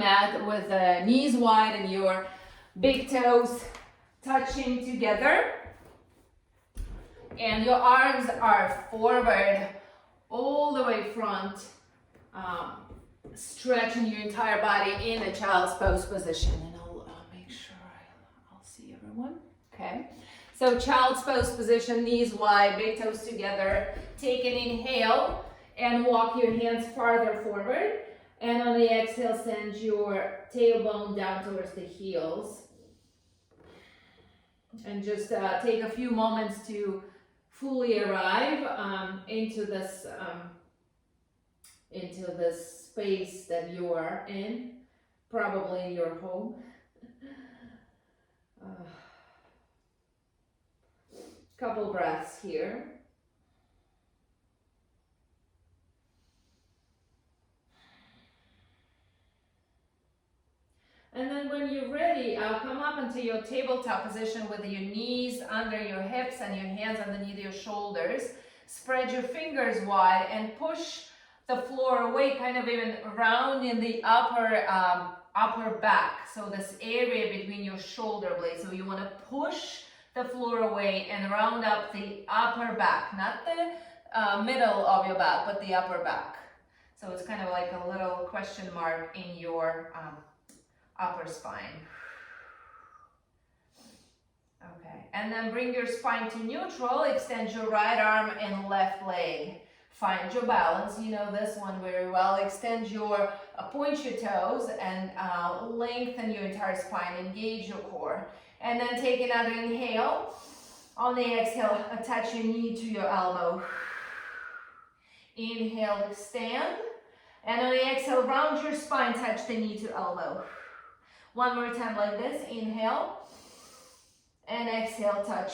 mat with the knees wide and your big toes touching together. And your arms are forward, all the way front, stretching your entire body in a child's pose position. And I'll make sure I'll see everyone. Okay. So child's pose position, knees wide, big toes together. Take an inhale and walk your hands farther forward. And on the exhale, send your tailbone down towards the heels. And just take a few moments to fully arrive into this space that you are in, probably in your home. Couple breaths here. And then when you're ready, come up into your tabletop position with your knees under your hips and your hands underneath your shoulders. Spread your fingers wide and push the floor away, kind of even round in the upper back. So this area between your shoulder blades. So you want to push the floor away and round up the upper back, not the middle of your back, but the upper back. So it's kind of like a little question mark in your upper spine. Okay, and then bring your spine to neutral, extend your right arm and left leg. Find your balance, you know this one very well. Extend your, point your toes and lengthen your entire spine, engage your core. And then take another inhale. On the exhale, attach your knee to your elbow. Inhale, extend. And on the exhale, round your spine, touch the knee to elbow. One more time like this, inhale, and exhale, touch.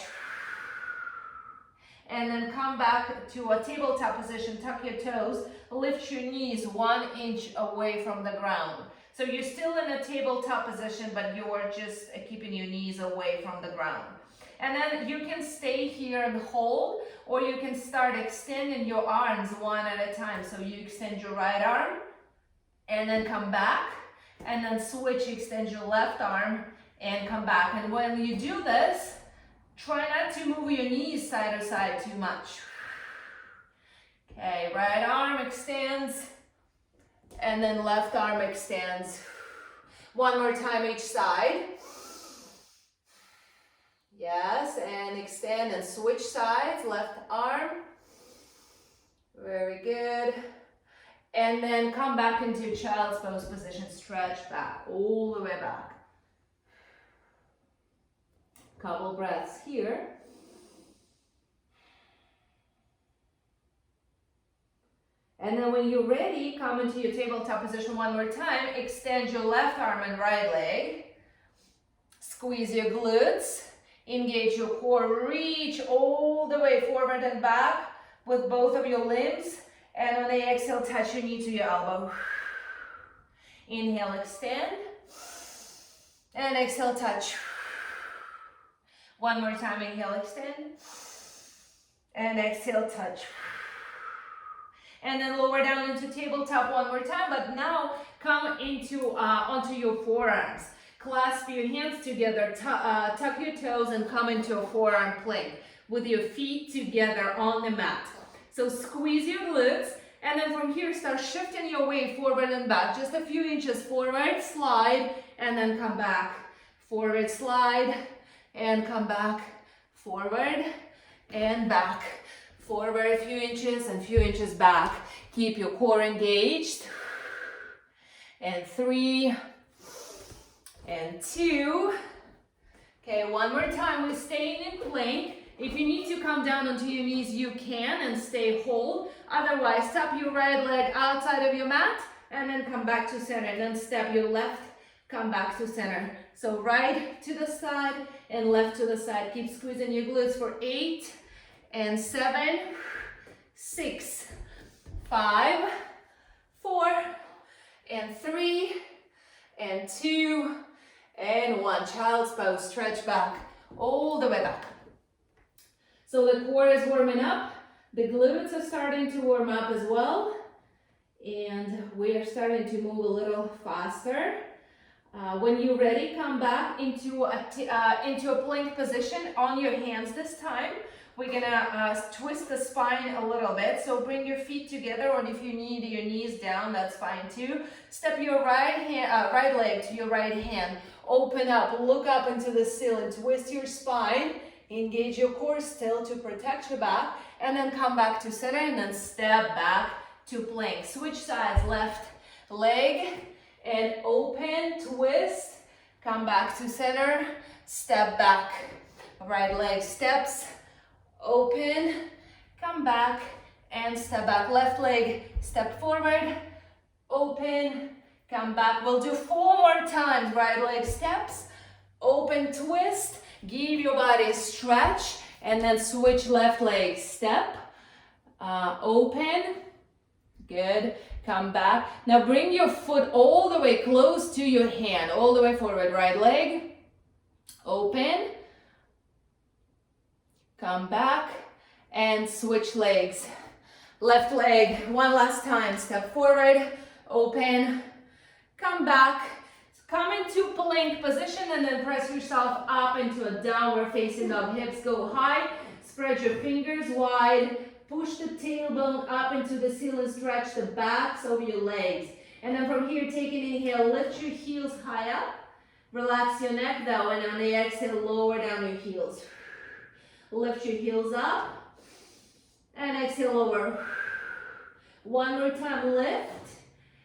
And then come back to a tabletop position, tuck your toes, lift your knees 1 inch away from the ground. So you're still in a tabletop position, but you're just keeping your knees away from the ground. And then you can stay here and hold, or you can start extending your arms one at a time. So you extend your right arm, and then come back. And then switch, extend your left arm and come back. And when you do this, try not to move your knees side to side too much. Okay, right arm extends and then left arm extends. One more time each side. Yes, and extend and switch sides, left arm. Very good. And then come back into child's pose position, stretch back, all the way back. Couple breaths here. And then when you're ready, come into your tabletop position one more time. Extend your left arm and right leg. Squeeze your glutes. Engage your core. Reach all the way forward and back with both of your limbs. And on the exhale, touch your knee to your elbow. Inhale, extend. And exhale, touch. One more time, inhale, extend. And exhale, touch. And then lower down into tabletop one more time, but now come into onto your forearms. Clasp your hands together, tuck your toes and come into a forearm plank with your feet together on the mat. So squeeze your glutes, and then from here start shifting your weight forward and back. Just a few inches forward, slide, and then come back. Forward, slide, and come back. Forward, and back. Forward a few inches and few inches back. Keep your core engaged. And 3, and 2. Okay, one more time, we're staying in plank. If you need to come down onto your knees, you can and stay hold. Otherwise, step your right leg outside of your mat and then come back to center. And then step your left, come back to center. So right to the side and left to the side. Keep squeezing your glutes for 8 and 7, 6, 5, 4, and 3, and 2, and 1. Child's pose, stretch back, all the way back. So the core is warming up. The glutes are starting to warm up as well. And we are starting to move a little faster. When you're ready, come back into a plank position on your hands this time. We're gonna twist the spine a little bit. So bring your feet together, or if you need your knees down, that's fine too. Step your right leg to your right hand. Open up, look up into the ceiling, twist your spine, engage your core still to protect your back, and then come back to center and then step back to plank. Switch sides, left leg and open, twist, come back to center, step back. Right leg steps, open, come back and step back. Left leg, step forward, open, come back. We'll do 4 more times. Right leg steps, open, twist, give your body a stretch, and then switch left leg, step, open, good, come back. Now bring your foot all the way close to your hand, all the way forward. Right leg, open, come back, and switch legs. Left leg, one last time, step forward, open, come back, come into plank position, and then press yourself up into a downward facing dog. Hips go high, spread your fingers wide, push the tailbone up into the ceiling, stretch the backs of your legs. And then from here, take an inhale, lift your heels high up, relax your neck down, and on the exhale, lower down your heels. Lift your heels up, and exhale, lower. One more time, lift,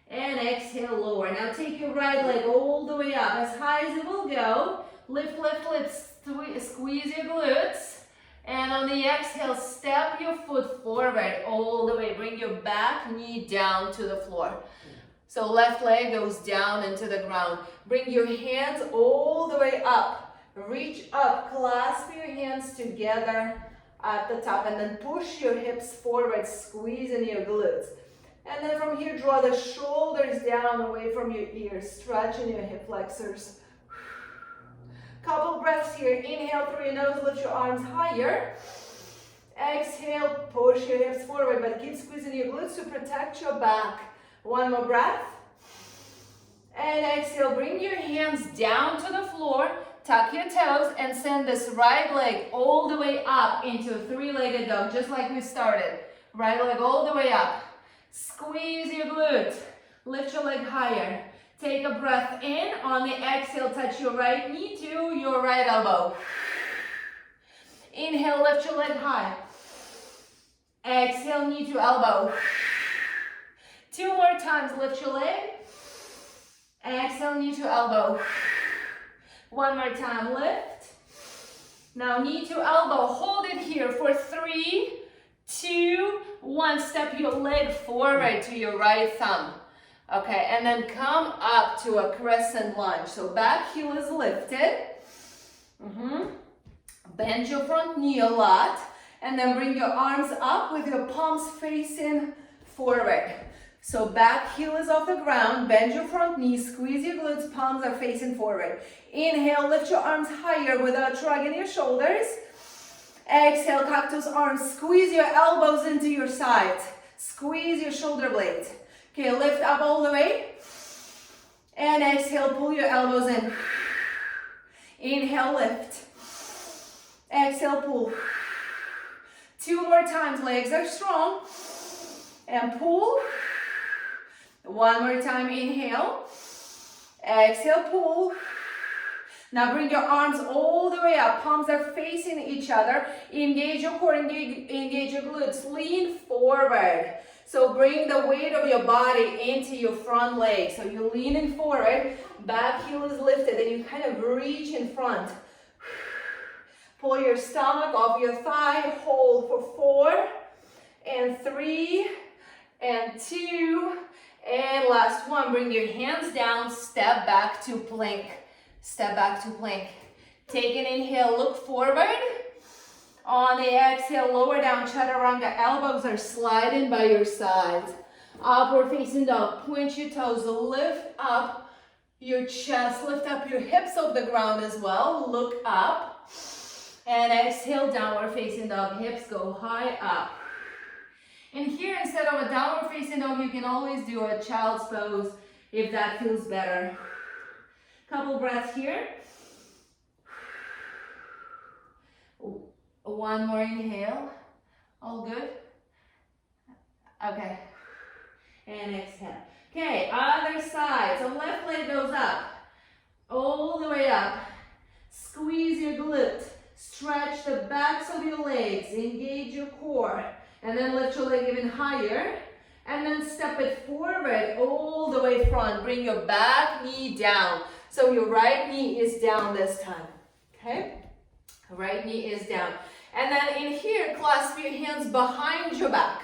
and exhale, lower. Now take your right leg all the way up, as high as it will go. Lift, lift, lift, squeeze your glutes. And on the exhale, step your foot forward all the way. Bring your back knee down to the floor. So left leg goes down into the ground. Bring your hands all the way up. Reach up, clasp your hands together at the top, and then push your hips forward, squeeze in your glutes. And then from here, draw the shoulders down away from your ears, stretch in your hip flexors. Couple breaths here. Inhale through your nose, lift your arms higher. Exhale, push your hips forward, but keep squeezing your glutes to protect your back. One more breath. And exhale, bring your hands down to the floor, tuck your toes, and send this right leg all the way up into a 3-legged dog, just like we started. Right leg all the way up. Squeeze your glutes. Lift your leg higher. Take a breath in. On the exhale, touch your right knee to your right elbow. Inhale, lift your leg high. Exhale, knee to elbow. 2 more times, lift your leg. Exhale, knee to elbow. 1 more time, lift. Now knee to elbow, hold it here for 3, 2, 1. Step your leg forward to your right thumb. Okay, and then come up to a crescent lunge. So back heel is lifted. Bend your front knee a lot. And then bring your arms up with your palms facing forward. So back heel is off the ground. Bend your front knee, squeeze your glutes, palms are facing forward. Inhale, lift your arms higher without shrugging your shoulders. Exhale, cactus arms. Squeeze your elbows into your sides. Squeeze your shoulder blades. Okay, lift up all the way. And exhale, pull your elbows in. Inhale, lift. Exhale, pull. 2 more times, legs are strong. And pull. 1 more time, inhale. Exhale, pull. Now bring your arms all the way up. Palms are facing each other. Engage your core, engage your glutes. Lean forward. So bring the weight of your body into your front leg. So you're leaning forward, back heel is lifted, and you kind of reach in front. Pull your stomach off your thigh, hold for 4, and 3, and 2, and last one. Bring your hands down, step back to plank. Step back to plank. Take an inhale, look forward. On the exhale, lower down, chaturanga. Elbows are sliding by your sides. Upward facing dog. Point your toes, lift up your chest, lift up your hips off the ground as well. Look up. And exhale, downward facing dog. Hips go high up. And here, instead of a downward facing dog, you can always do a child's pose if that feels better. Couple breaths here. One more inhale. All good? Okay. And exhale. Okay, other side. So left leg goes up. All the way up. Squeeze your glute. Stretch the backs of your legs. Engage your core. And then lift your leg even higher. And then step it forward all the way front. Bring your back knee down. So your right knee is down this time. Okay? Right knee is down. And then in here, clasp your hands behind your back.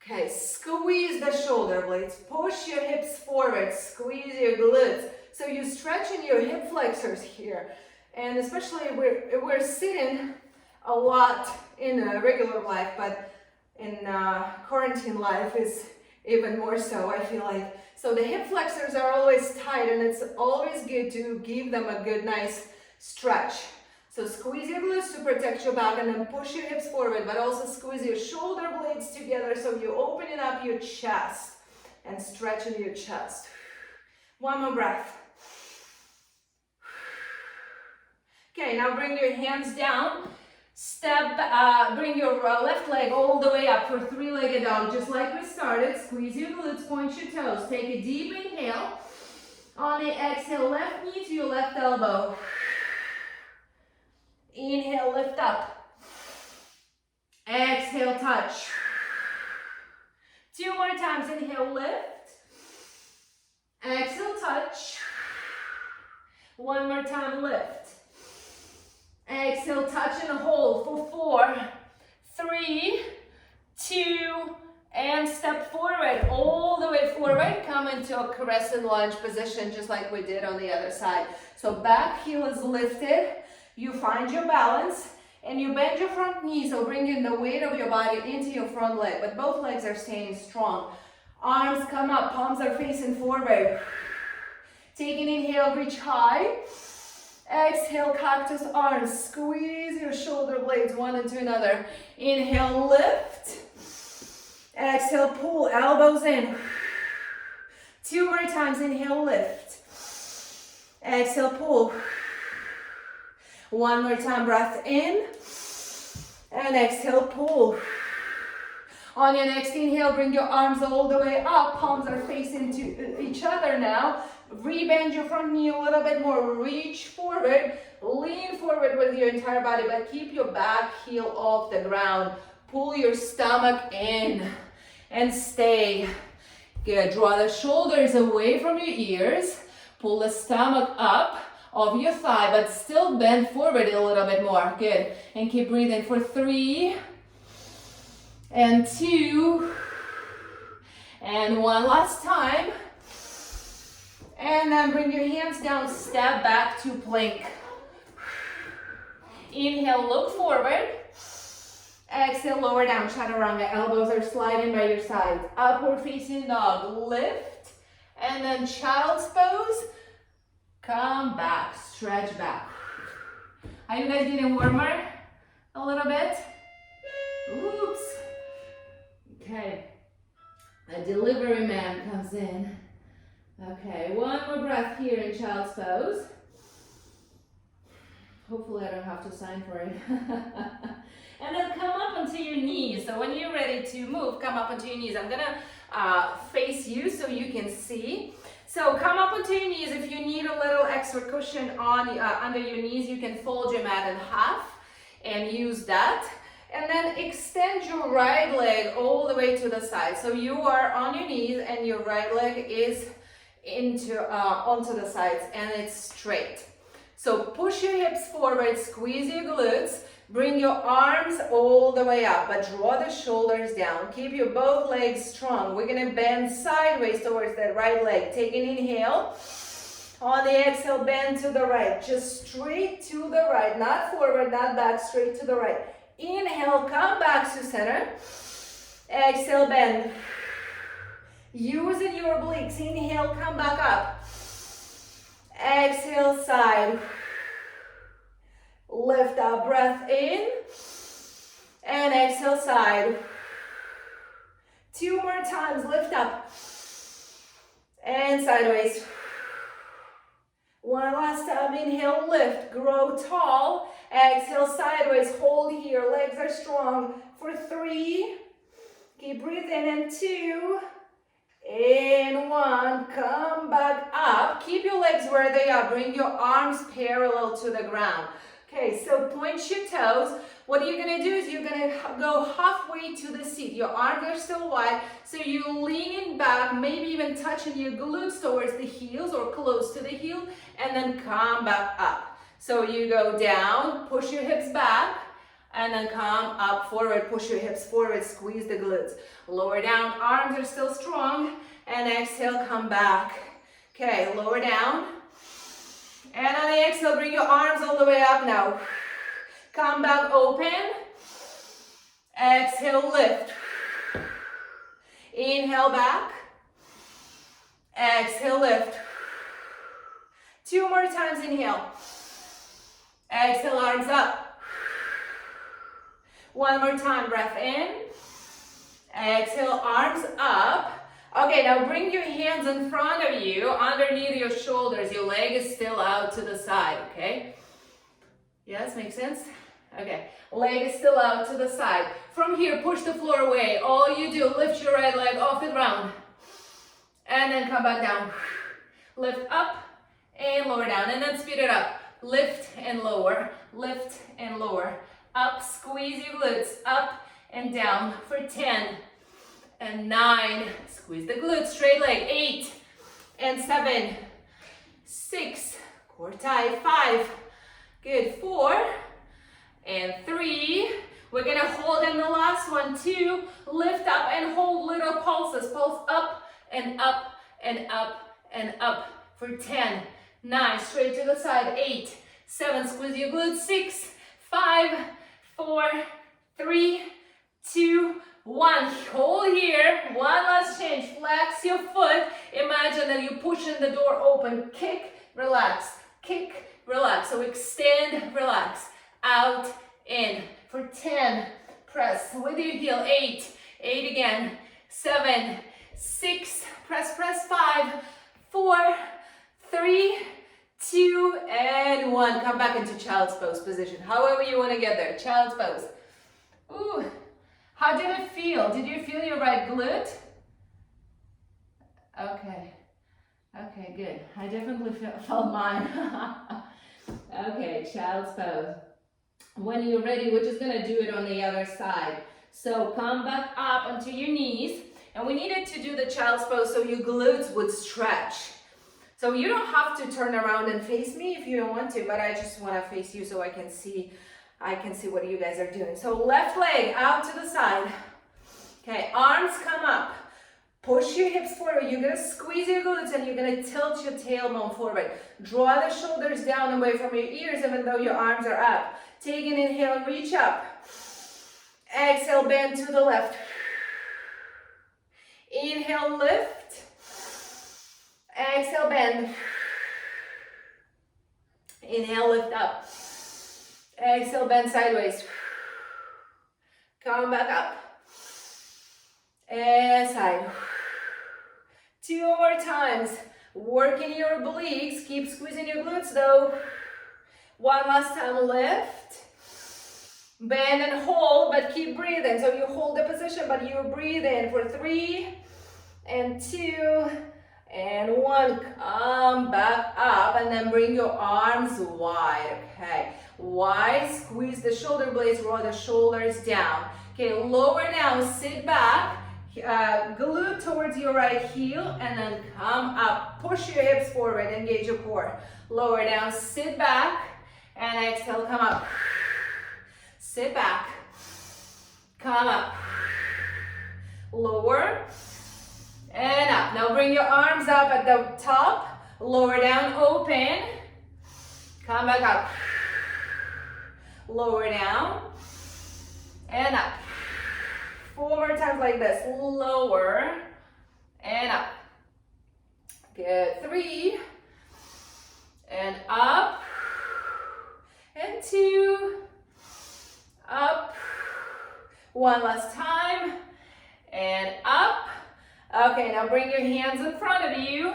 Okay, squeeze the shoulder blades. Push your hips forward. Squeeze your glutes. So you're stretching your hip flexors here. And especially we're sitting a lot in regular life, but in quarantine life is even more so, I feel like. So the hip flexors are always tight, and it's always good to give them a good, nice stretch. So squeeze your glutes to protect your back, and then push your hips forward, but also squeeze your shoulder blades together so you're opening up your chest and stretching your chest. One more breath. Okay, now bring your hands down. Bring your left leg all the way up for three-legged dog, just like we started. Squeeze your glutes, point your toes. Take a deep inhale. On the exhale, left knee to your left elbow. Inhale, lift up. Exhale, touch. Two more times. Inhale, lift. Exhale, touch. One more time, lift. Exhale, touch and hold for 4, 3, 2, and step forward. All the way forward. Come into a crescent lunge position just like we did on the other side. So back heel is lifted. You find your balance and you bend your front knee, so bringing the weight of your body into your front leg, but both legs are staying strong. Arms come up, palms are facing forward. Take an inhale, reach high. Exhale, cactus arms. Squeeze your shoulder blades one into another. Inhale, lift. Exhale, pull, elbows in. Two more times, inhale, lift. Exhale, pull. One more time, breath in, and exhale, pull. On your next inhale, bring your arms all the way up, palms are facing to each other now. Rebend your front knee a little bit more, reach forward, lean forward with your entire body, but keep your back heel off the ground. Pull your stomach in and stay. Good, draw the shoulders away from your ears, pull the stomach up of your thigh, but still bend forward a little bit more. Good. And keep breathing for 3 and 2 and one last time. And then bring your hands down, step back to plank. Inhale, look forward. Exhale, lower down, chaturanga. Elbows are sliding by your sides. Upward facing dog, lift. And then child's pose. Come back, stretch back. Are you guys getting warmer a little bit? Oops. Okay. A delivery man comes in. Okay, one more breath here in child's pose. Hopefully I don't have to sign for it. And then come up onto your knees. So when you're ready to move, come up onto your knees. I'm gonna face you so you can see. So come up onto your knees. If you need a little extra cushion on under your knees, you can fold your mat in half and use that. And then extend your right leg all the way to the side. So you are on your knees and your right leg is onto the sides and it's straight. So push your hips forward, squeeze your glutes, bring your arms all the way up, but draw the shoulders down. Keep your both legs strong. We're gonna bend sideways towards that right leg. Take an inhale. On the exhale, bend to the right. Just straight to the right, not forward, not back, straight to the right. Inhale, come back to center. Exhale, bend. Using your obliques. Inhale, come back up. Exhale, side. Lift up, breath in. And exhale, side. 2 more times, lift up. And sideways. One last time, inhale, lift, grow tall. Exhale, sideways, hold here, legs are strong. For 3, keep breathing, and 2, and 1, come back up. Keep your legs where they are, bring your arms parallel to the ground. Okay, so point your toes. What you're gonna do is you're gonna go halfway to the seat. Your arms are still wide, so you're leaning back, maybe even touching your glutes towards the heels or close to the heel, and then come back up. So you go down, push your hips back, and then come up forward, push your hips forward, squeeze the glutes. Lower down, arms are still strong, and exhale, come back. Okay, lower down. And on the exhale, bring your arms all the way up now. Come back open. Exhale, lift. Inhale back. Exhale, lift. 2 more times, inhale. Exhale, arms up. 1 more time, breath in. Exhale, arms up. Okay, now bring your hands in front of you, underneath your shoulders. Your leg is still out to the side, okay? Yes, makes sense? Okay, leg is still out to the side. From here, push the floor away. All you do, lift your right leg off the ground. And then come back down. Lift up and lower down, and then speed it up. Lift and lower, lift and lower. Up, squeeze your glutes, up and down for 10 and 9. Squeeze the glutes, straight leg. 8 and 7, 6, core tight. 5, good. 4 and 3. We're gonna hold in the last one. 2, lift up and hold little pulses. Pulse up and up and up and up for 10, 9, straight to the side. 8, 7, squeeze your glutes. 6, 5, 4, 3, 2, 1. Hold here. One last change. Flex your foot. Imagine that you're pushing the door open. Kick, relax. Kick, relax. So extend, relax. Out, in. For 10. Press with your heel. 8. 8 again. 7, 6. Press, press. 5, 4, 3, 2, and 1. Come back into child's pose position. However you want to get there. Child's pose. Ooh. How did it feel? Did you feel your right glute? Okay. Okay, good. I definitely felt mine. Okay, child's pose. When you're ready, we're just gonna do it on the other side. So come back up onto your knees. And we needed to do the child's pose so your glutes would stretch. So you don't have to turn around and face me if you don't want to, but I just wanna face you so I can see what you guys are doing. So left leg out to the side. Okay, arms come up. Push your hips forward. You're gonna squeeze your glutes and you're gonna tilt your tailbone forward. Draw the shoulders down away from your ears even though your arms are up. Take an inhale, reach up. Exhale, bend to the left. Inhale, lift. Exhale, bend. Inhale, lift up. Exhale, bend sideways. Come back up. And side. 2 more times. Working your obliques. Keep squeezing your glutes though. 1 last time, lift. Bend and hold, but keep breathing. So you hold the position, but you breathe in for 3 and 2 and 1. Come back up and then bring your arms wide, okay? Wide, squeeze the shoulder blades, roll the shoulders down. Okay, lower now, sit back, glute towards your right heel, and then come up. Push your hips forward, engage your core. Lower down, sit back, and exhale, come up. Sit back, come up. Lower, and up. Now bring your arms up at the top, lower down, open. Come back up. Lower down and up. 4 more times like this. Lower and up. Good. 3 and up. And 2. Up. 1 last time. And up. Okay, now bring your hands in front of you.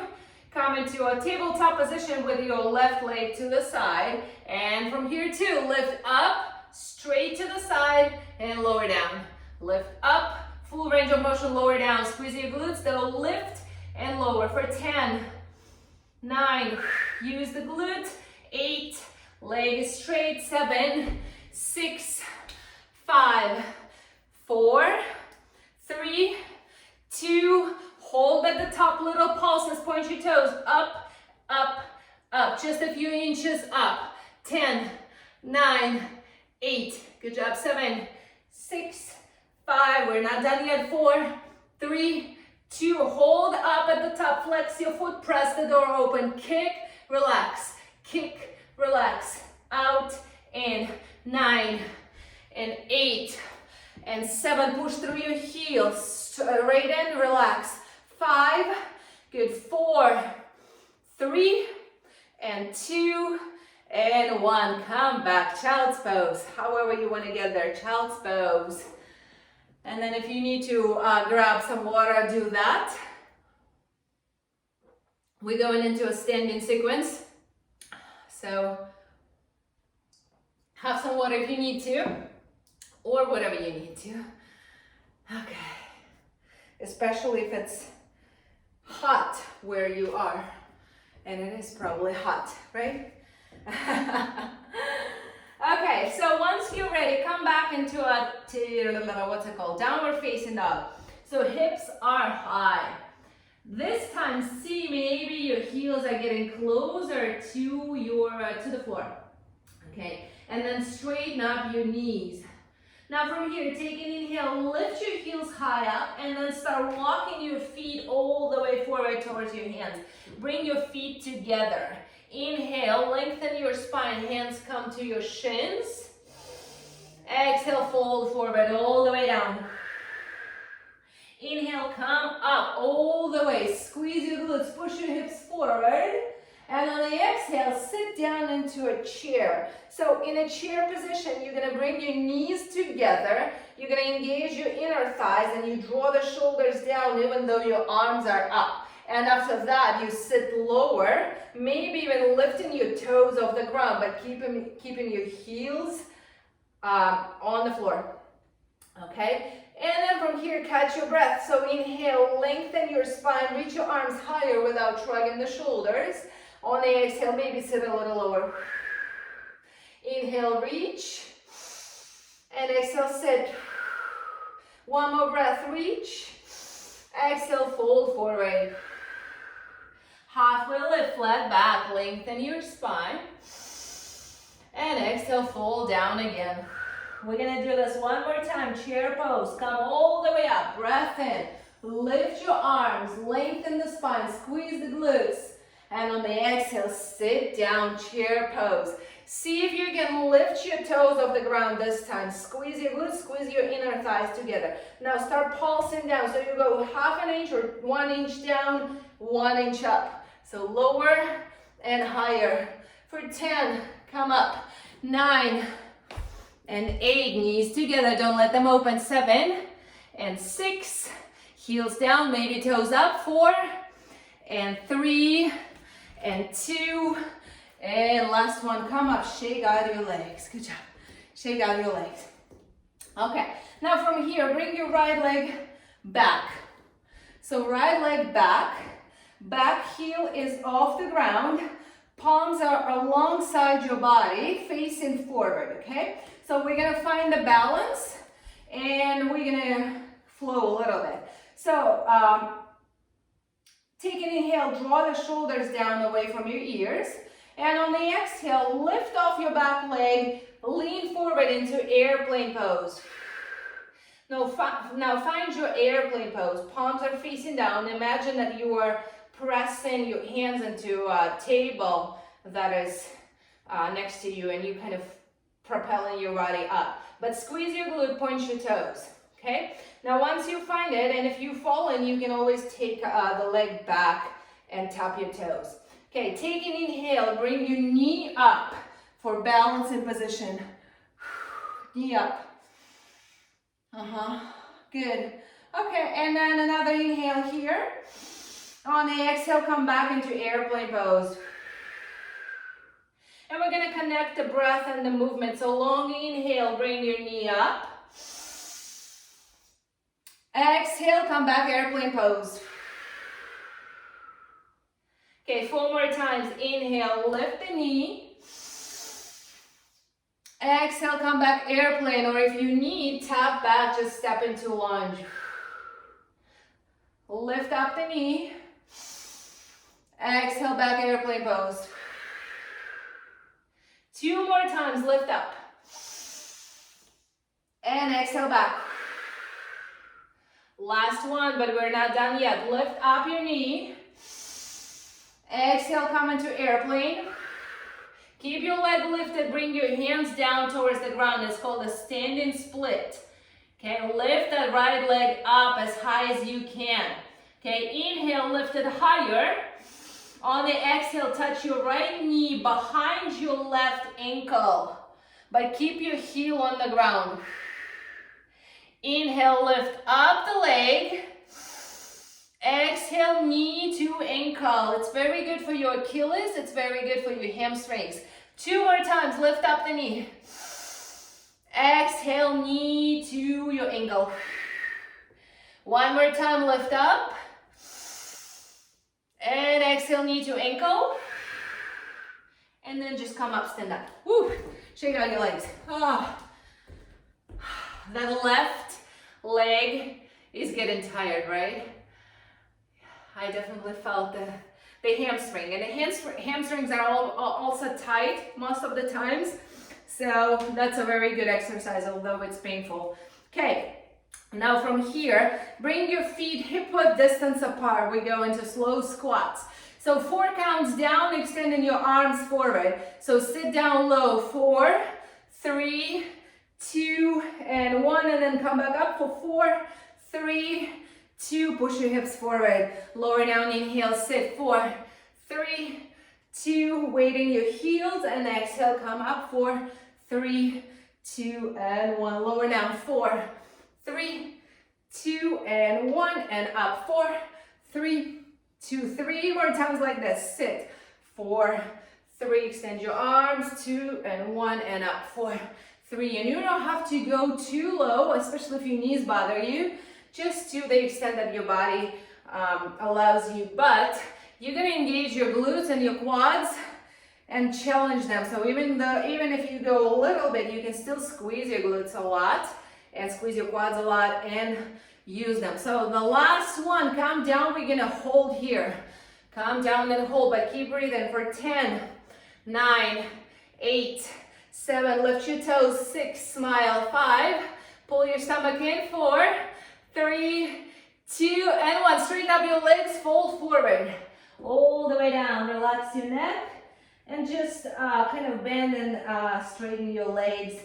Come into a tabletop position with your left leg to the side. And from here too, lift up, straight to the side, and lower down. Lift up, full range of motion, lower down. Squeeze your glutes, that'll lift and lower for 10, 9, use the glute, 8, leg is straight, 7, 6, 5, 4, 3, 2, hold at the top, little pulses, point your toes, up, up, up, just a few inches up, 10, 9, 8, good job, 7, 6, 5, we're not done yet, 4, 3, 2, hold up at the top, flex your foot, press the door open, kick, relax, out, in, 9, and 8, and 7, push through your heels, straight in, relax, 5, good, 4, 3, and 2, and 1, come back, child's pose, however you want to get there, child's pose. And then if you need to grab some water, do that. We're going into a standing sequence. So have some water if you need to, or whatever you need to. Okay. Especially if it's hot where you are. And it is probably hot, right? Okay, so once you're ready, come back into a, what's it called? Downward facing dog. So hips are high. This time, see maybe your heels are getting closer to your, to the floor. Okay, and then straighten up your knees. Now from here, take an inhale, lift your heels high up, and then start walking your feet all the way forward towards your hands. Bring your feet together. Inhale, lengthen your spine, hands come to your shins. Exhale, fold forward all the way down. Inhale, come up all the way. Squeeze your glutes, push your hips forward. And on the exhale, sit down into a chair. So in a chair position, you're gonna bring your knees together. You're gonna engage your inner thighs and you draw the shoulders down even though your arms are up. And after that, you sit lower, maybe even lifting your toes off the ground, but keeping your heels on the floor. Okay? And then from here, catch your breath. So inhale, lengthen your spine, reach your arms higher without shrugging the shoulders. On the exhale, maybe sit a little lower. Inhale, reach. And exhale, sit. One more breath, reach. Exhale, fold forward. Halfway lift, flat back, lengthen your spine. And exhale, fold down again. We're gonna do this one more time, chair pose. Come all the way up, breath in. Lift your arms, lengthen the spine, squeeze the glutes. And on the exhale, sit down, chair pose. See if you can lift your toes off the ground this time. Squeeze your glutes, squeeze your inner thighs together. Now start pulsing down. So you go half an inch or 1 inch down, 1 inch up. So lower and higher. For 10, come up. 9 and 8, knees together. Don't let them open. 7 and 6, heels down, maybe toes up. 4 and 3 and 2. And last one, come up, shake out your legs. Good job. Shake out your legs. Okay, now from here, bring your right leg back. So right leg back, back heel is off the ground, palms are alongside your body, facing forward, okay? So we're gonna find the balance and we're gonna flow a little bit. So take an inhale, draw the shoulders down away from your ears. And on the exhale, lift off your back leg, lean forward into airplane pose. Now find your airplane pose. Palms are facing down. Imagine that you are pressing your hands into a table that is next to you and you kind of propelling your body up. But squeeze your glute, point your toes. Okay? Now once you find it, and if you fall in, you can always take the leg back and tap your toes. Okay, take an inhale, bring your knee up for balance in position. Knee up. Good. Okay, and then another inhale here. On the exhale, come back into airplane pose. And we're gonna connect the breath and the movement. So long inhale, bring your knee up. Exhale, come back, airplane pose. Okay, 4 more times. Inhale, lift the knee. Exhale, come back, airplane, or if you need, tap back, just step into lunge. Lift up the knee. Exhale, back, airplane pose. 2 more times, lift up. And exhale back. Last one, but we're not done yet. Lift up your knee. Exhale, come into airplane. Keep your leg lifted, bring your hands down towards the ground. It's called a standing split. Okay, lift that right leg up as high as you can. Okay, inhale, lift it higher. On the exhale, touch your right knee behind your left ankle, but keep your heel on the ground. Inhale, lift up the leg. Exhale, knee to ankle. It's very good for your Achilles. It's very good for your hamstrings. 2 more times, lift up the knee. Exhale, knee to your ankle. 1 more time, lift up. And exhale, knee to ankle. And then just come up, stand up. Woo. Shake out your legs. Oh. That left leg is getting tired, right? I definitely felt the hamstring. And the hamstrings are also tight most of the times. So that's a very good exercise, although it's painful. Okay, now from here, bring your feet hip-width distance apart. We go into slow squats. So 4 counts down, extending your arms forward. So sit down low, 4, 3, 2, and 1, and then come back up for 4, 3, 2, push your hips forward. Lower down, inhale, sit, 4, 3, 2, weight in your heels, and exhale, come up, 4, 3, 2, and 1. Lower down, 4, 3, 2, and 1, and up, 4, 3, 2, 3 more times like this. Sit, 4, 3, extend your arms, 2, and 1, and up, 4, 3. And you don't have to go too low, especially if your knees bother you, just to the extent that your body allows you. But you're gonna engage your glutes and your quads and challenge them. So even if you go a little bit, you can still squeeze your glutes a lot and squeeze your quads a lot and use them. So the last one, come down, we're gonna hold here. Come down and hold, but keep breathing for 10, 9, 8, 7, lift your toes, 6, smile, 5, pull your stomach in, 4, 3, 2, and 1. Straighten up your legs, fold forward. All the way down, relax your neck, and just kind of bend and straighten your legs.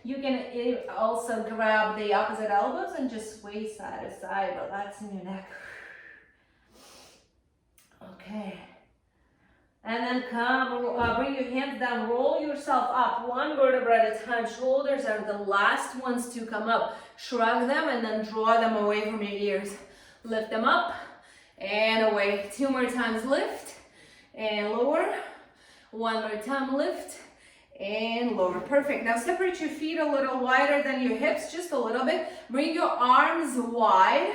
You can also grab the opposite elbows and just sway side to side, relaxing your neck. Okay. And then bring your hands down, roll yourself up, 1 vertebra at a time. Shoulders are the last ones to come up. Shrug them and then draw them away from your ears. Lift them up and away. 2 more times, lift and lower. 1 more time, lift and lower. Perfect. Now separate your feet a little wider than your hips, just a little bit. Bring your arms wide,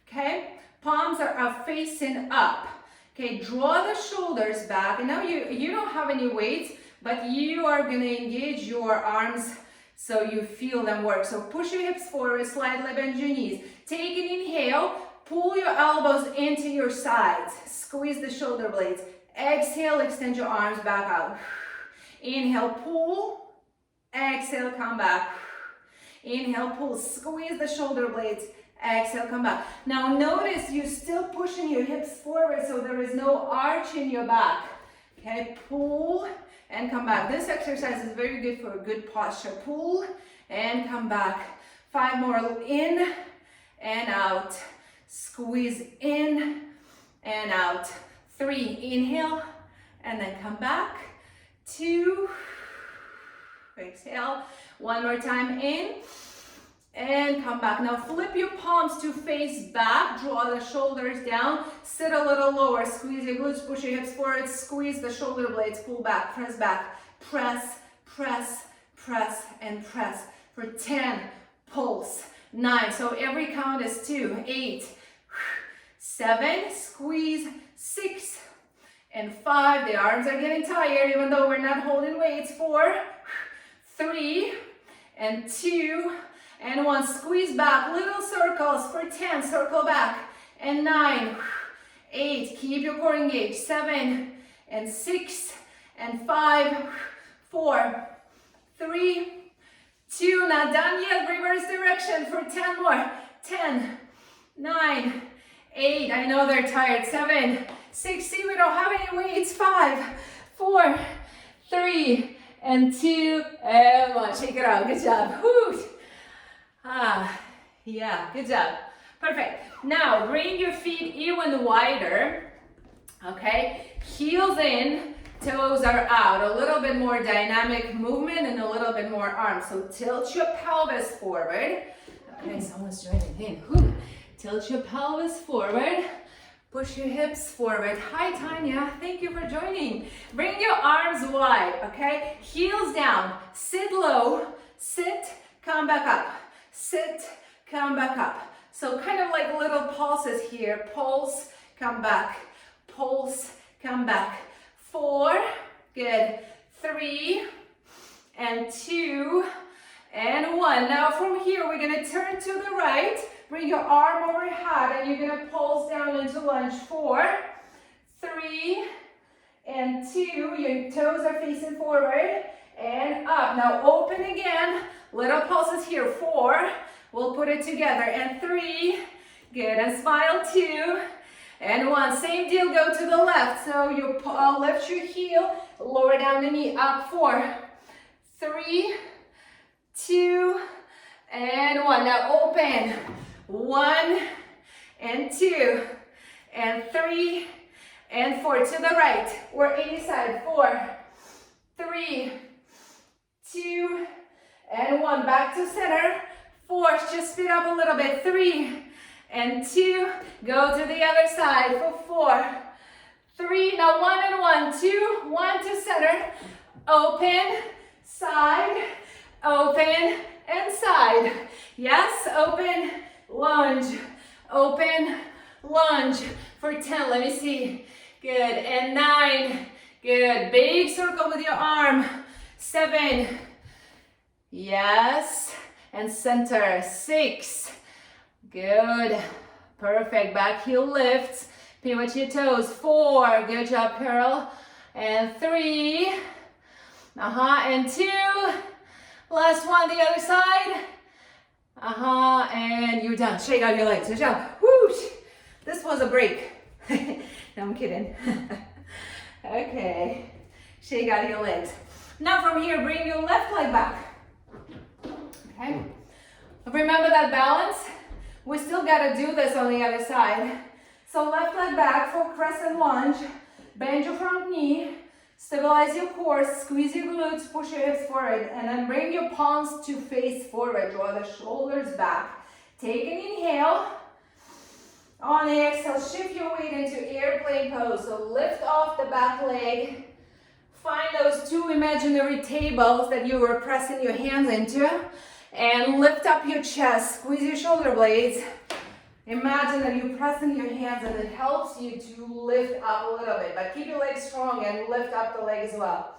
okay? Palms are facing up. Okay, draw the shoulders back. And now you don't have any weights, but you are gonna engage your arms so you feel them work. So push your hips forward, slightly bend your knees. Take an inhale, pull your elbows into your sides. Squeeze the shoulder blades. Exhale, extend your arms back out. Inhale, pull. Exhale, come back. Inhale, pull, squeeze the shoulder blades. Exhale, come back. Now notice you're still pushing your hips forward so there is no arch in your back. Okay, pull and come back. This exercise is very good for a good posture. Pull and come back. 5 more, in and out. Squeeze in and out. 3, inhale and then come back. 2, exhale. 1 more time, in and come back. Now flip your palms to face back, draw the shoulders down, sit a little lower, squeeze your glutes, push your hips forward, squeeze the shoulder blades, pull back, press, press, press, and press for 10, pulse, 9, so every count is 2, 8, 7, squeeze, 6, and 5, the arms are getting tired even though we're not holding weights, 4, 3, and 2, and 1, squeeze back, little circles for 10, circle back, and 9, 8, keep your core engaged, 7, and 6, and 5, 4, 3, 2, not done yet, reverse direction for 10 more, 10, 9, 8, I know they're tired, 7, 6, see we don't have any weights, 5, 4, 3, and 2, and 1, shake it out, good job, whoo. Yeah, good job, perfect. Now bring your feet even wider, okay, heels in, toes are out, a little bit more dynamic movement and a little bit more arms, so tilt your pelvis forward, okay, someone's joining in, whew. Tilt your pelvis forward, push your hips forward. Hi Tanya, thank you for joining. Bring your arms wide, okay? Heels down, sit low, sit, come back up, sit, come back up. So kind of like little pulses here, pulse, come back, pulse, come back. 4, good, 3, and 2, and 1. Now from here, we're gonna turn to the right, bring your arm overhead, and you're gonna pulse down into lunge. 4, 3, and 2. Your toes are facing forward, and up. Now open again, little pulses here. 4, we'll put it together, and 3, good, and smile. 2, and 1. Same deal, go to the left. So you lift your heel, lower down the knee, up. 4, 3, 2, and 1. Now open. 1, and 2, and 3, and 4. To the right or any side. 4, 3, 2, and 1. Back to center. 4, just speed up a little bit. 3, and 2. Go to the other side for 4, 3. Now 1 and 1, 2, 1 to center. Open, side, open, and side. Yes, open, lunge, open, lunge for 10. Let me see. Good, and 9. Good, big circle with your arm. 7. Yes, and center. 6. Good, perfect. Back heel lifts. Pivot your toes. 4. Good job, Carol. And 3. And 2. Last one, the other side. And you're done. Shake out your legs. Good job. Whoosh. This was a break. No, I'm kidding. Okay. Shake out your legs. Now from here, bring your left leg back. Okay. Remember that balance? We still gotta do this on the other side. So left leg back for crescent lunge. Bend your front knee. Stabilize your core, squeeze your glutes, push your hips forward, and then bring your palms to face forward. Draw the shoulders back. Take an inhale. On the exhale, shift your weight into airplane pose. So lift off the back leg. Find those 2 imaginary tables that you were pressing your hands into. And lift up your chest, squeeze your shoulder blades. Imagine that you're pressing your hands and it helps you to lift up a little bit, but keep your legs strong and lift up the leg as well.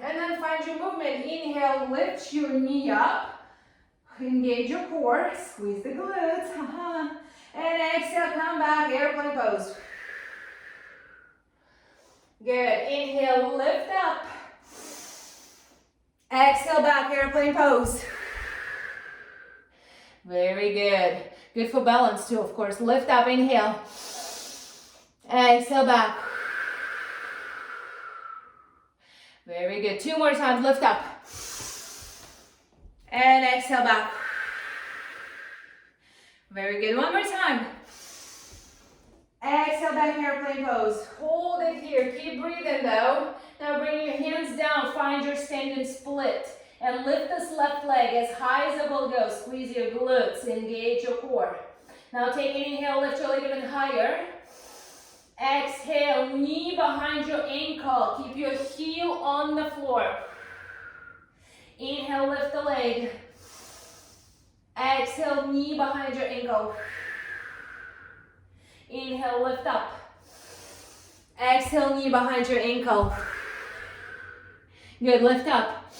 And then find your movement. Inhale, lift your knee up, engage your core, squeeze the glutes, and exhale, come back, airplane pose. Good, inhale, lift up. Exhale, back, airplane pose. Very good. Good for balance too, of course. Lift up, inhale. Exhale, back. Very good. 2 more times, lift up. And exhale, back. Very good. 1 more time. Exhale, back, airplane pose. Hold it here. Keep breathing though. Now bring your hands down. Find your standing split. And lift this left leg as high as it will go. Squeeze your glutes, engage your core. Now take an inhale, lift your leg even higher. Exhale, knee behind your ankle. Keep your heel on the floor. Inhale, lift the leg. Exhale, knee behind your ankle. Inhale, lift up. Exhale, knee behind your ankle. Good, lift up.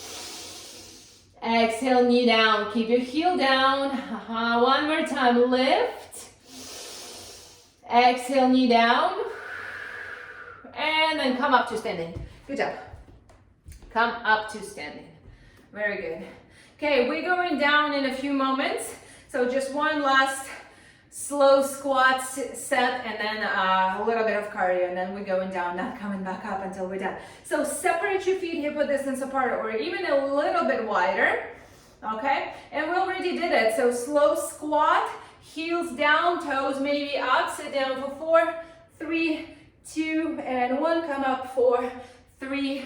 Exhale, knee down. Keep your heel down. One more time, lift. Exhale, knee down. And then come up to standing. Good job. Come up to standing. Very good. Okay, we're going down in a few moments. So just one last slow squat set and then a little bit of cardio, and then we're going down, not coming back up until we're done. So separate your feet hip width distance apart or even a little bit wider, okay? And we already did it. So slow squat, heels down, toes maybe up, sit down for 4, 3, 2, and 1. Come up 4, 3,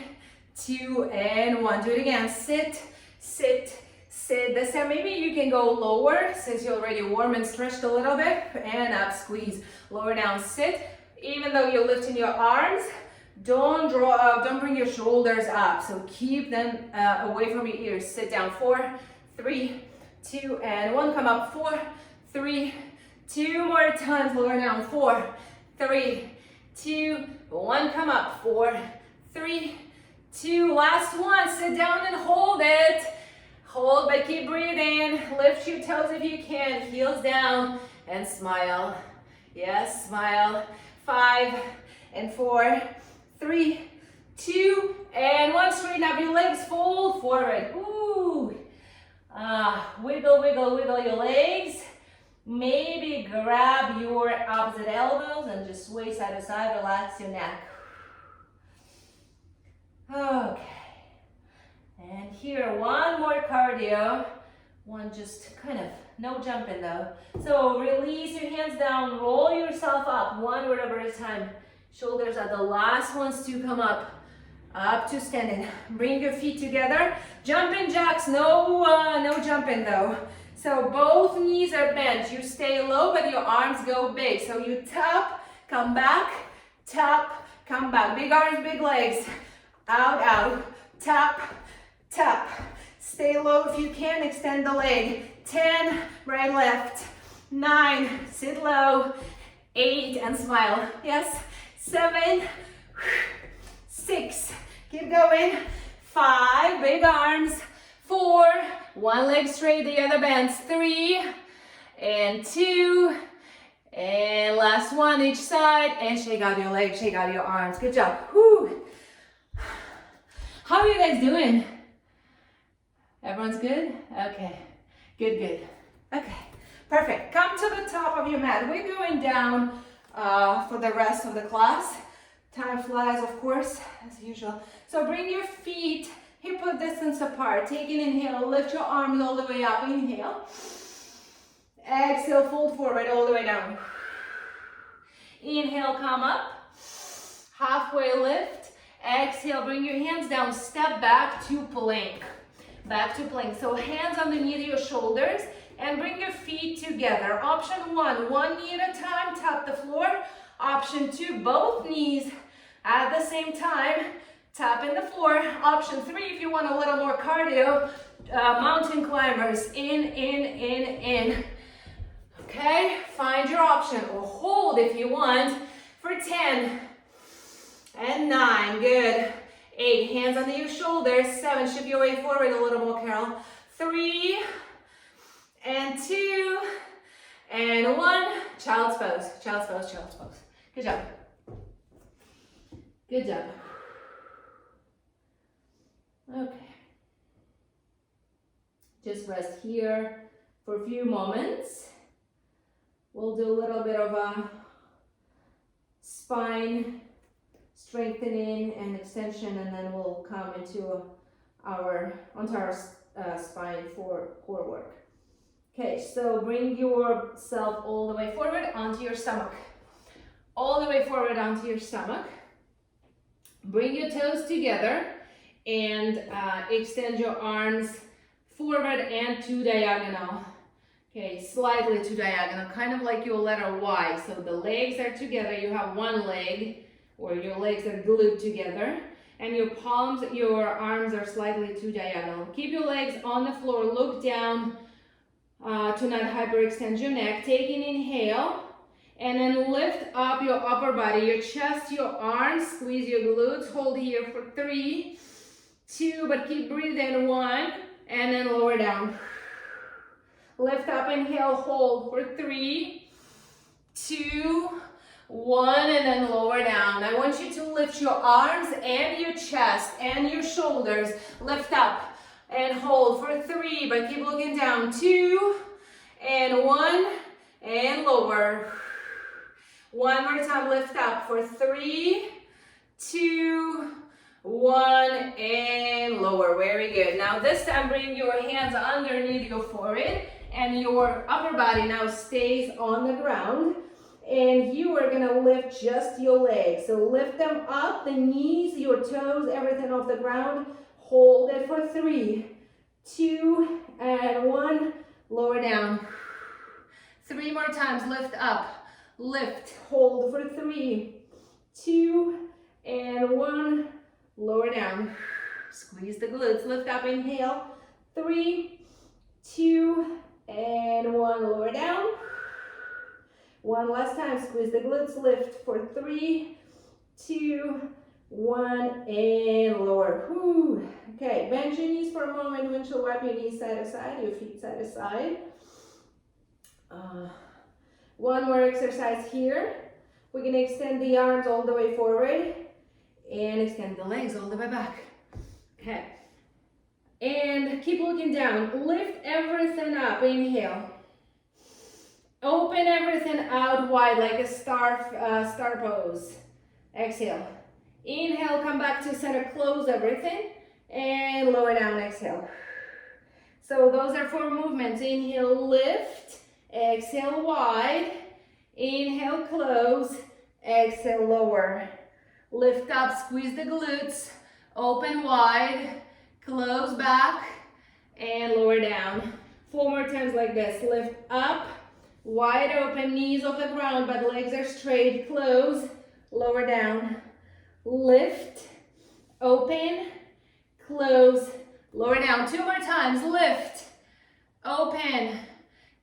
2, and 1. Do it again. Sit, sit, sit. This time maybe you can go lower since you're already warm and stretched a little bit, and up, squeeze, lower down, sit. Even though you're lifting your arms, don't draw up, don't bring your shoulders up. So keep them away from your ears. Sit down 4, 3, 2, and 1. Come up 4, 3, 2 more times. Lower down 4, 3, 2, 1. Come up 4, 3, 2. Last one. Sit down and hold it. Hold, but keep breathing. Lift your toes if you can. Heels down and smile. Yes, smile. 5 and 4, 3, 2, and 1. Straighten up your legs. Fold forward. Ooh. Wiggle, wiggle, wiggle your legs. Maybe grab your opposite elbows and just sway side to side. Relax your neck. Okay. And here, one more cardio. One just kind of, no jumping though. So release your hands down, roll yourself up, one vertebra at a time. Shoulders are the last ones to come up to standing. Bring your feet together. Jumping jacks, no jumping though. So both knees are bent. You stay low, but your arms go big. So you tap, come back, tap, come back. Big arms, big legs. Out, out, tap, tap. Stay low if you can, extend the leg. 10, right, left. 9, sit low. 8, and smile. Yes, 7, 6, keep going. 5, big arms. 4, one leg straight, the other bends. 3, and 2, and last one each side. And shake out your legs, shake out your arms. Good job. Whew. How are you guys doing? Everyone's good? Okay, good, good. Okay, perfect. Come to the top of your mat. We're going down for the rest of the class. Time flies, of course, as usual. So bring your feet hip width distance apart. Take an inhale, lift your arms all the way up. Inhale. Exhale, fold forward all the way down. Inhale, come up. Halfway lift. Exhale, bring your hands down. Step back to plank. Back to plank. So hands underneath your shoulders and bring your feet together. Option 1, one knee at a time, tap the floor. Option 2, both knees at the same time, tapping the floor. Option 3, if you want a little more cardio, mountain climbers. In. Okay, find your option or hold if you want for 10 and 9. Good. 8, hands under your shoulders. 7, shift your way forward a little more, Carol. 3, and 2, and 1. Child's pose, child's pose, child's pose. Good job. Good job. Okay. Just rest here for a few moments. We'll do a little bit of a spine strengthening and extension, and then we'll come into onto our spine for core work. Okay, so bring yourself all the way forward onto your stomach. All the way forward onto your stomach. Bring your toes together. and extend your arms forward and to diagonal. Okay, slightly to diagonal, kind of like your letter Y. So the legs are together, you have one leg, or your legs are glued together, and your palms, your arms are slightly to diagonal. Keep your legs on the floor, look down to not hyperextend your neck. Take an inhale, and then lift up your upper body, your chest, your arms, squeeze your glutes, hold here for 3, 2, but keep breathing, 1, and then lower down. Lift up, inhale, hold for 3, 2, 1, and then lower down. I want you to lift your arms and your chest and your shoulders. Lift up and hold for 3, but keep looking down. 2, and 1, and lower. One more time, lift up for 3, 2, 1, and lower. Very good. Now this time, bring your hands underneath your forehead, and your upper body now stays on the ground, and you are gonna lift just your legs. So lift them up, the knees, your toes, everything off the ground. Hold it for 3, 2, and 1. Lower down. 3 more times. Lift up, lift, hold for 3, 2, and 1. Lower down. Squeeze the glutes. Lift up, inhale. 3, 2, and 1. Lower down. One last time. Squeeze the glutes. Lift for 3, 2, 1, and lower. Whew. Okay, bend your knees for a moment. Windshield wipe your knees side to side, your feet side to side. One more exercise here. We're gonna extend the arms all the way forward and extend the legs all the way back. Okay. And keep looking down. Lift everything up. Inhale. Open everything out wide like a star pose. Exhale. Inhale, come back to center, close everything, and lower down, exhale. So those are 4 movements. Inhale, lift, exhale, wide, inhale, close, exhale, lower. Lift up, squeeze the glutes, open wide, close back, and lower down. 4 more times like this. Lift up, wide open, knees off the ground, but legs are straight, close, lower down. Lift, open, close, lower down. 2 more times. Lift, open,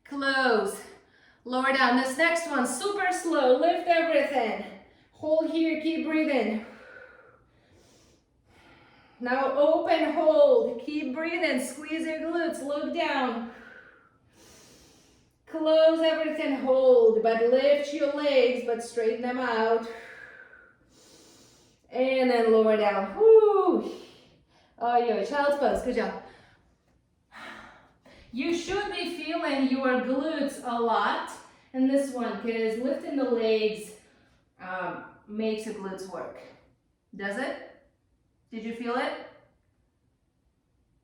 close, lower down. This next one, super slow. Lift everything. Hold here, keep breathing. Now open, hold, keep breathing. Squeeze your glutes, look down. Close everything, hold, but lift your legs, but straighten them out. And then lower down. Woo. Oh, yeah, child's pose. Good job. You should be feeling your glutes a lot in this one because lifting the legs makes the glutes work. Does it? Did you feel it?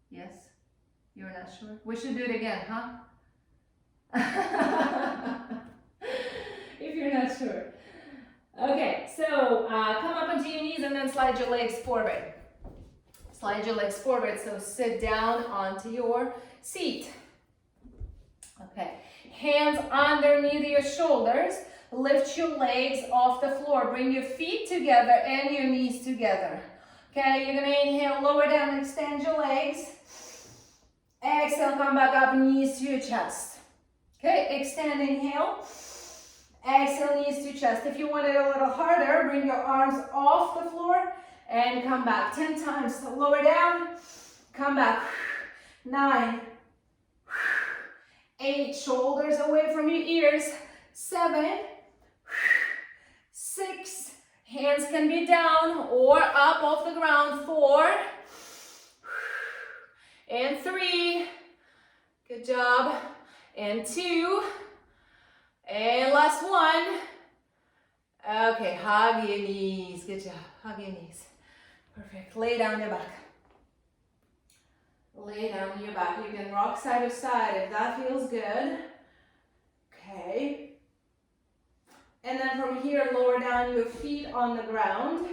Yes? You're not sure? We should do it again, huh? If you're not sure. Okay, so come up onto your knees and then slide your legs forward. Slide your legs forward, so sit down onto your seat. Okay, hands underneath your shoulders. Lift your legs off the floor. Bring your feet together and your knees together. Okay, you're gonna inhale, lower down, extend your legs. Exhale, come back up, knees to your chest. Okay, extend, inhale. Exhale, knees to chest. If you want it a little harder, bring your arms off the floor and come back. 10 times. So lower down, come back. 9, 8, shoulders away from your ears. 7, 6, hands can be down or up off the ground. 4, and 3. Good job. And 2. And last one. Okay, hug your knees. Good job. Hug your knees. Perfect. Lay down your back. Lay down your back. You can rock side to side if that feels good. Okay. And then from here, lower down your feet on the ground.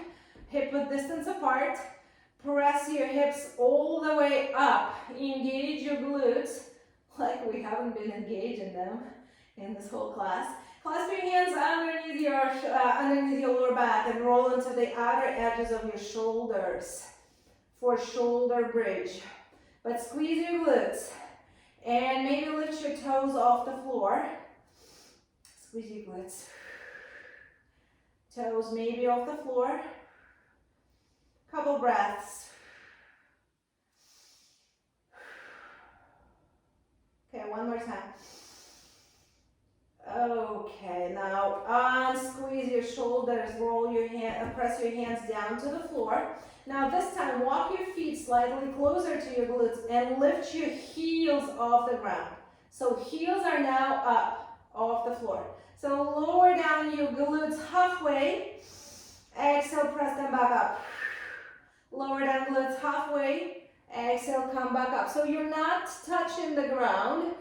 Hip width distance apart. Press your hips all the way up. Engage your glutes like we haven't been engaging them in this whole class. Clasp your hands underneath your lower back and roll into the outer edges of your shoulders for shoulder bridge. But squeeze your glutes and maybe lift your toes off the floor. Squeeze your glutes. Toes maybe off the floor. Couple breaths. Okay, one more time. Okay, now unsqueeze your shoulders, roll your hand, press your hands down to the floor. Now this time, walk your feet slightly closer to your glutes and lift your heels off the ground. So heels are now up off the floor. So lower down your glutes halfway. Exhale, press them back up. Lower down glutes halfway. Exhale, come back up. So you're not touching the ground,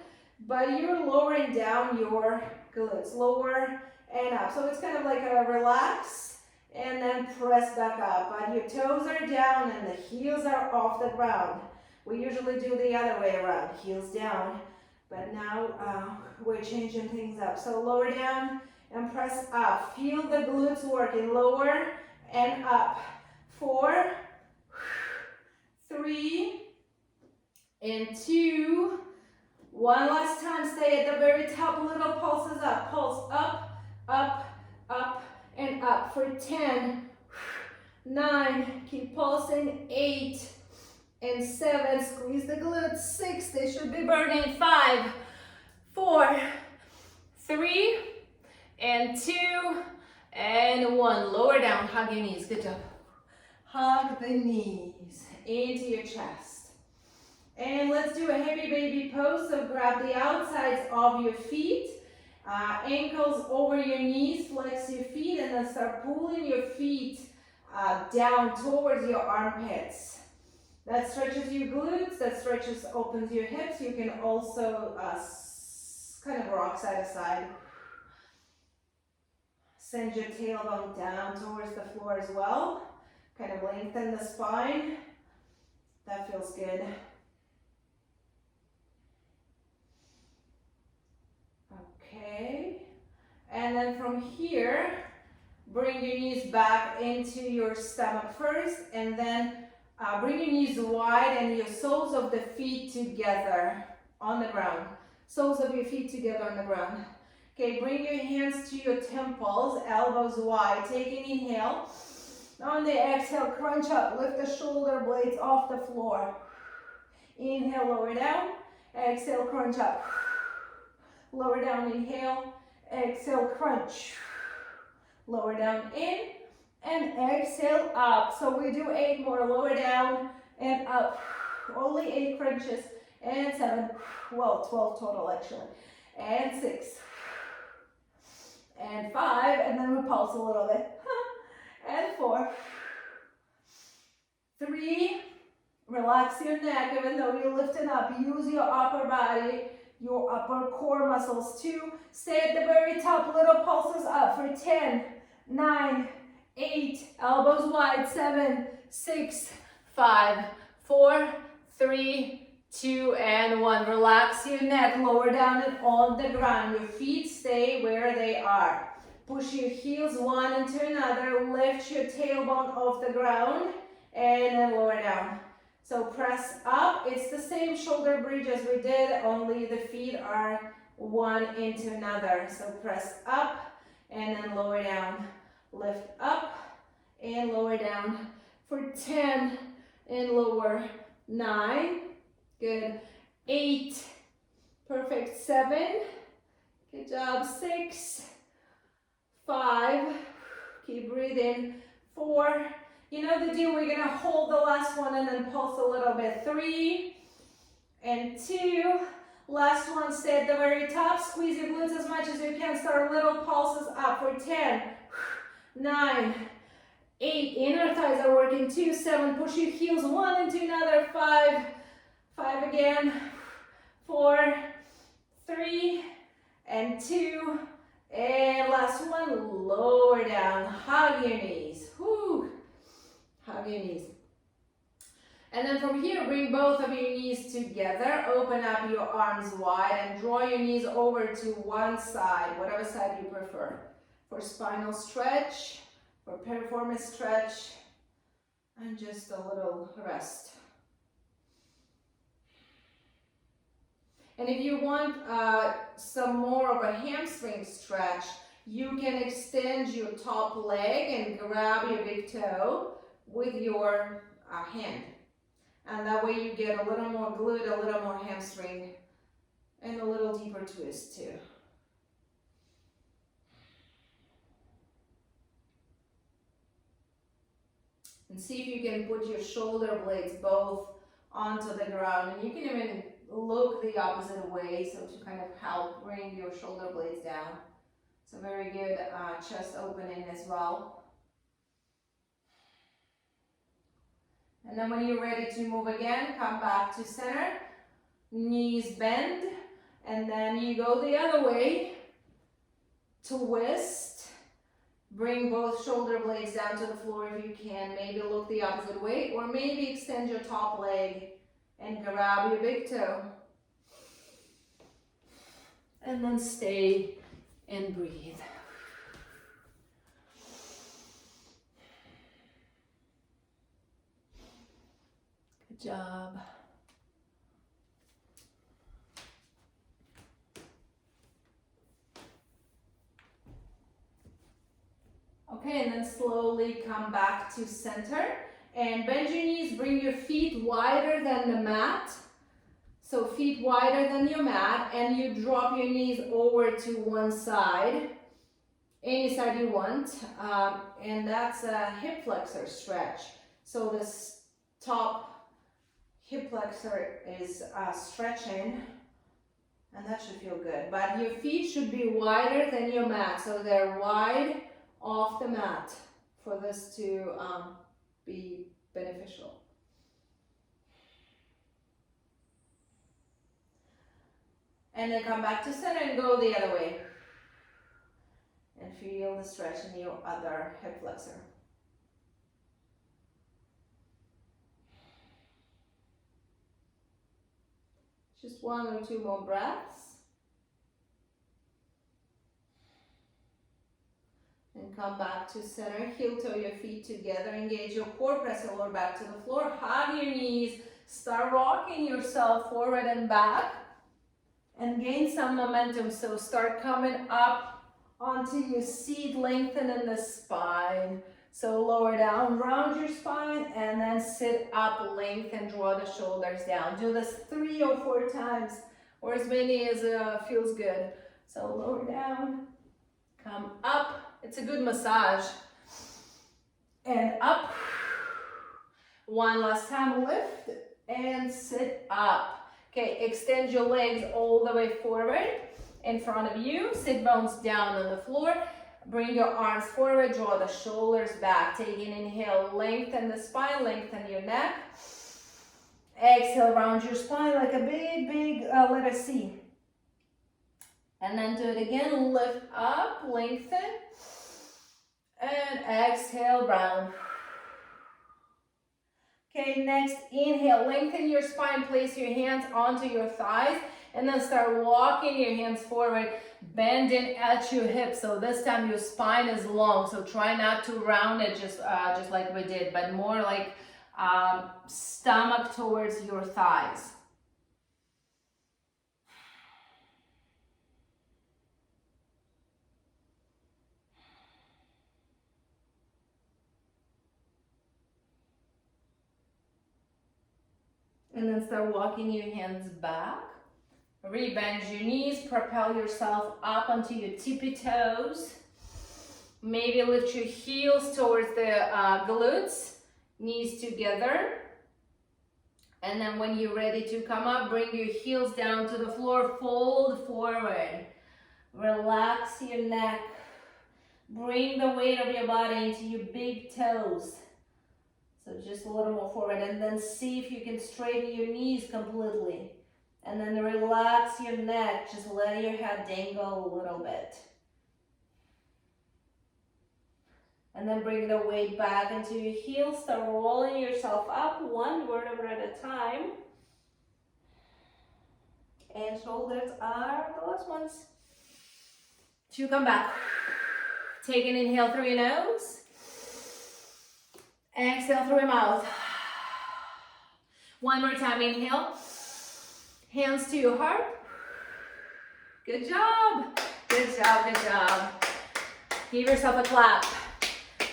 but you're lowering down your glutes. Lower and up. So it's kind of like a relax and then press back up. But your toes are down and the heels are off the ground. We usually do the other way around, heels down. But now we're changing things up. So lower down and press up. Feel the glutes working. Lower and up. 4, 3, and 2. One last time. Stay at the very top. Little pulses up. Pulse up, up, up, and up for 10, 9. Keep pulsing. 8 and 7. Squeeze the glutes. 6. They should be burning. 5, 4, 3, and 2, and 1. Lower down. Hug your knees. Good job. Hug the knees into your chest. And let's do a happy baby pose. So grab the outsides of your feet, ankles over your knees, flex your feet, and then start pulling your feet down towards your armpits. That stretches your glutes, that opens your hips. You can also kind of rock side to side. Send your tailbone down towards the floor as well. Kind of lengthen the spine. That feels good. Okay. And then from here, bring your knees back into your stomach first, and then bring your knees wide and your soles of the feet together on the ground. Soles of your feet together on the ground. Okay, bring your hands to your temples, elbows wide. Take an inhale. On the exhale, crunch up. Lift the shoulder blades off the floor. Inhale, lower down. Exhale, crunch up. Lower down, inhale. Exhale, crunch. Lower down, in. And exhale, up. So we do 8 more. Lower down and up. Only 8 crunches. And 7. Well, 12 total actually. And 6. And 5. And then we pulse a little bit. And 4. 3. Relax your neck even though you're lifting up. Use your upper body, your upper core muscles. 2. Stay at the very top. Little pulses up for 10, 9, 8. Elbows wide. 7, 6, 5, 4, 3, 2, and 1. Relax your neck. Lower down and on the ground. Your feet stay where they are. Push your heels one into another. Lift your tailbone off the ground and then lower down. So press up. It's the same shoulder bridge as we did, only the feet are one into another. So press up and then lower down. Lift up and lower down for 10 and lower. 9. Good. 8. Perfect. 7. Good job. 6. 5, keep breathing. 4, you know the deal, we're gonna hold the last one and then pulse a little bit. 3 and 2, last one, stay at the very top, squeeze your glutes as much as you can, start little pulses up for 10, 9, 8, inner thighs are working, 2, 7, push your heels one into another, 5, 5 again, 4, 3, and 2, and last one, lower down, hug your knees. Whew. Hug your knees. And then from here, bring both of your knees together, open up your arms wide and draw your knees over to one side, whatever side you prefer. For spinal stretch, for piriformis stretch, and just a little rest. And if you want some more of a hamstring stretch, you can extend your top leg and grab your big toe with your hand. And that way you get a little more glute, a little more hamstring, and a little deeper twist too. And see if you can put your shoulder blades both onto the ground. And you can even look the opposite way, so to kind of help bring your shoulder blades down. It's a very good chest opening as well. And then when you're ready to move again, come back to center, knees bend, and then you go the other way, twist, bring both shoulder blades down to the floor if you can, maybe look the opposite way, or maybe extend your top leg and grab your big toe. And then stay and breathe. Good job. Okay, and then slowly come back to center and bend your knees, bring your feet wider than the mat. So feet wider than your mat, and you drop your knees over to one side, any side you want, and that's a hip flexor stretch. So this top hip flexor is stretching, and that should feel good. But your feet should be wider than your mat, so they're wide off the mat for this to be beneficial. And then come back to center and go the other way. And feel the stretch in your other hip flexor. Just one or two more breaths. And come back to center, heel toe your feet together, engage your core, press your lower back to the floor, hug your knees, start rocking yourself forward and back, and gain some momentum. So start coming up onto your seat, lengthen in the spine. So lower down, round your spine, and then sit up, lengthen, draw the shoulders down. Do this 3 or 4 times, or as many as feels good. So lower down, come up. It's a good massage. And up. One last time, lift and sit up. Okay, extend your legs all the way forward in front of you. Sit bones down on the floor. Bring your arms forward, draw the shoulders back. Take an inhale, lengthen the spine, lengthen your neck. Exhale, round your spine like a big letter C. And then do it again, lift up, lengthen. And exhale, round. Okay, next, inhale, lengthen your spine, place your hands onto your thighs, and then start walking your hands forward, bending at your hips. So this time your spine is long, so try not to round it just like we did, but more like stomach towards your thighs. And then start walking your hands back. Rebend your knees, propel yourself up onto your tippy toes. Maybe lift your heels towards the glutes, knees together. And then when you're ready to come up, bring your heels down to the floor, fold forward. Relax your neck. Bring the weight of your body into your big toes. So just a little more forward, and then see if you can straighten your knees completely. And then relax your neck, just let your head dangle a little bit. And then bring the weight back into your heels. Start rolling yourself up one vertebra at a time. And shoulders are the last ones. To come back. Take an inhale through your nose. Exhale through your mouth. One more time, inhale. Hands to your heart. Good job. Good job, good job. Give yourself a clap.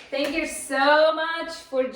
Thank you so much for